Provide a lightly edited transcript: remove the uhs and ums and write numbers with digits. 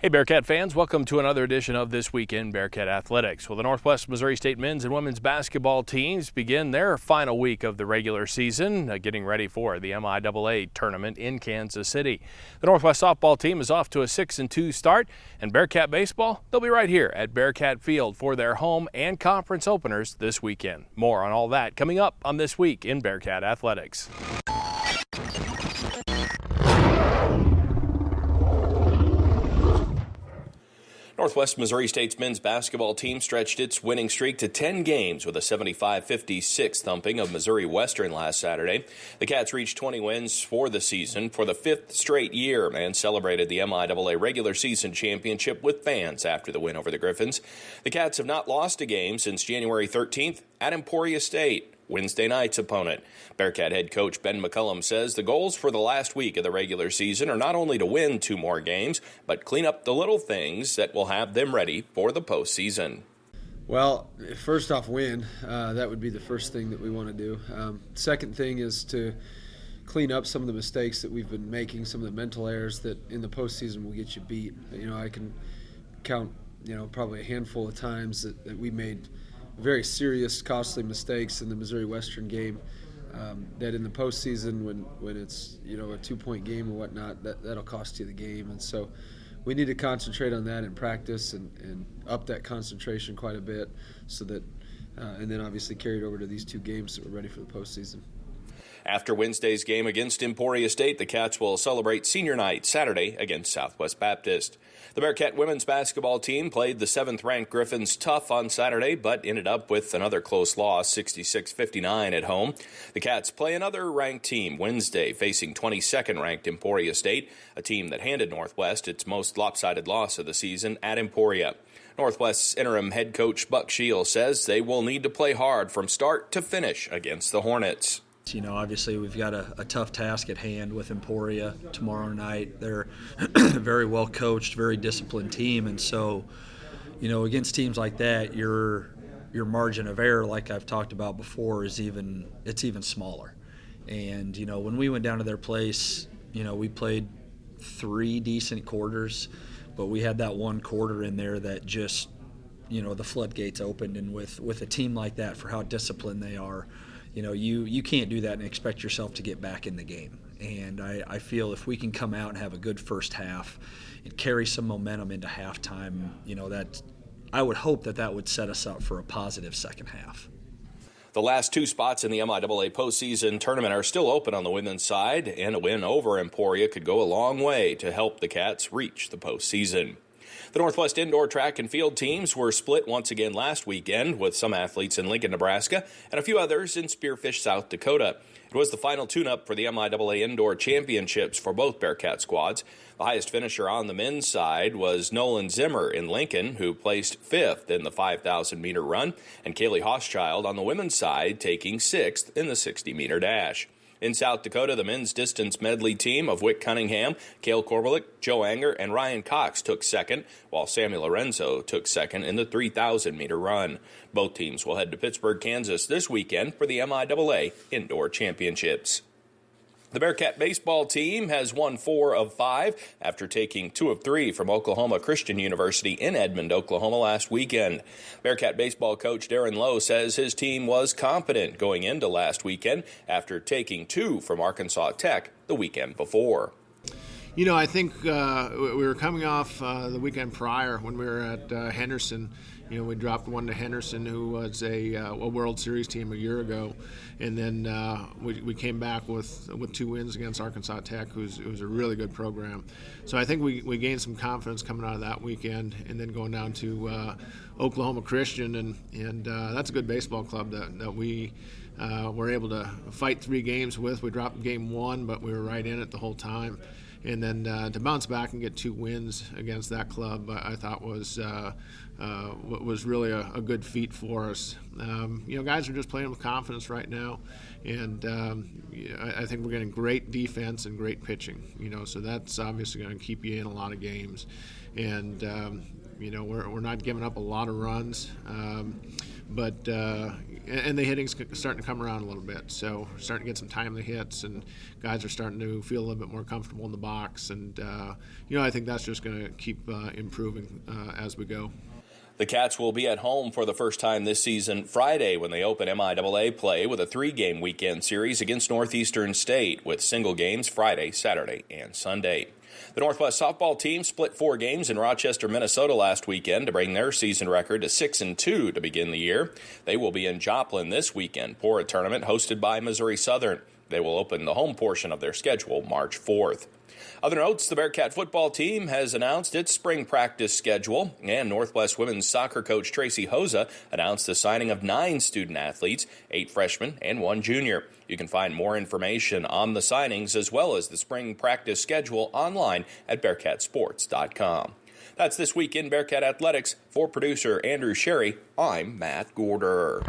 Hey Bearcat fans, welcome to another edition of This Week in Bearcat Athletics. Well, the Northwest Missouri State men's and women's basketball teams begin their final week of the regular season, getting ready for the MIAA tournament in Kansas City. The Northwest softball team is off to a 6-2 start, and Bearcat baseball, they'll be right here at Bearcat Field for their home and conference openers this weekend. More on all that coming up on This Week in Bearcat Athletics. Northwest Missouri State's men's basketball team stretched its winning streak to 10 games with a 75-56 thumping of Missouri Western last Saturday. The Cats reached 20 wins for the season for the fifth straight year and celebrated the MIAA regular season championship with fans after the win over the Griffins. The Cats have not lost a game since January 13th at Emporia State, Wednesday night's opponent. Bearcat head coach Ben McCullum says the goals for the last week of the regular season are not only to win 2 more games, but clean up the little things that will have them ready for the postseason. Well, first off, win. That would be the first thing that we want to do. Second thing is to clean up some of the mistakes that we've been making, some of the mental errors that in the postseason will get you beat. I can count, probably a handful of times that we made very serious, costly mistakes in the Missouri Western game that in the postseason when it's, a 2-point game or whatnot, that'll cost you the game. And so we need to concentrate on that in practice and up that concentration quite a bit so that, and then obviously carry it over to these 2 games so we're ready for the postseason. After Wednesday's game against Emporia State, the Cats will celebrate senior night Saturday against Southwest Baptist. The Bearcat women's basketball team played the 7th-ranked Griffins tough on Saturday, but ended up with another close loss, 66-59 at home. The Cats play another ranked team Wednesday, facing 22nd-ranked Emporia State, a team that handed Northwest its most lopsided loss of the season at Emporia. Northwest's interim head coach Buck Shield says they will need to play hard from start to finish against the Hornets. Obviously we've got a tough task at hand with Emporia tomorrow night. They're a very well coached, very disciplined team, and so, against teams like that, your margin of error, like I've talked about before, it's even smaller. And when we went down to their place, we played 3 decent quarters, but we had that one quarter in there that just, the floodgates opened, and with a team like that, for how disciplined they are, you can't do that and expect yourself to get back in the game. And I feel if we can come out and have a good first half and carry some momentum into halftime, that I would hope that would set us up for a positive second half. The last 2 spots in the MIAA postseason tournament are still open on the women's side, and a win over Emporia could go a long way to help the Cats reach the postseason. The Northwest indoor track and field teams were split once again last weekend, with some athletes in Lincoln, Nebraska, and a few others in Spearfish, South Dakota. It was the final tune-up for the MIAA Indoor Championships for both Bearcat squads. The highest finisher on the men's side was Nolan Zimmer in Lincoln, who placed 5th in the 5,000-meter run, and Kaylee Hochschild on the women's side taking 6th in the 60-meter dash. In South Dakota, the men's distance medley team of Wick Cunningham, Cale Korbelik, Joe Anger, and Ryan Cox took 2nd, while Samuel Lorenzo took 2nd in the 3,000-meter run. Both teams will head to Pittsburgh, Kansas this weekend for the MIAA Indoor Championships. The Bearcat baseball team has won 4 of 5 after taking 2 of 3 from Oklahoma Christian University in Edmond, Oklahoma last weekend. Bearcat baseball coach Darren Lowe says his team was confident going into last weekend after taking 2 from Arkansas Tech the weekend before. I think we were coming off the weekend prior when we were at Henderson. We dropped 1 to Henderson, who was a World Series team a year ago, and then we came back with 2 wins against Arkansas Tech, who's a really good program. So I think we gained some confidence coming out of that weekend, and then going down to Oklahoma Christian, and that's a good baseball club that we were able to fight 3 games with. We dropped game 1, but we were right in it the whole time. And then to bounce back and get 2 wins against that club, I thought was really a good feat for us. Guys are just playing with confidence right now, and I think we're getting great defense and great pitching. So that's obviously going to keep you in a lot of games, and we're not giving up a lot of runs. But and the hitting's starting to come around a little bit. So we're starting to get some timely hits, and guys are starting to feel a little bit more comfortable in the box. And I think that's just going to keep improving as we go. The Cats will be at home for the first time this season Friday when they open MIAA play with a 3-game weekend series against Northeastern State, with single games Friday, Saturday, and Sunday. The Northwest softball team split 4 games in Rochester, Minnesota last weekend to bring their season record to 6-2 to begin the year. They will be in Joplin this weekend for a tournament hosted by Missouri Southern. They will open the home portion of their schedule March 4th. Other notes, the Bearcat football team has announced its spring practice schedule, and Northwest women's soccer coach Tracy Hosa announced the signing of 9 student athletes, 8 freshmen and 1 junior. You can find more information on the signings as well as the spring practice schedule online at BearcatSports.com. That's This Week in Bearcat Athletics. For producer Andrew Sherry, I'm Matt Gorder.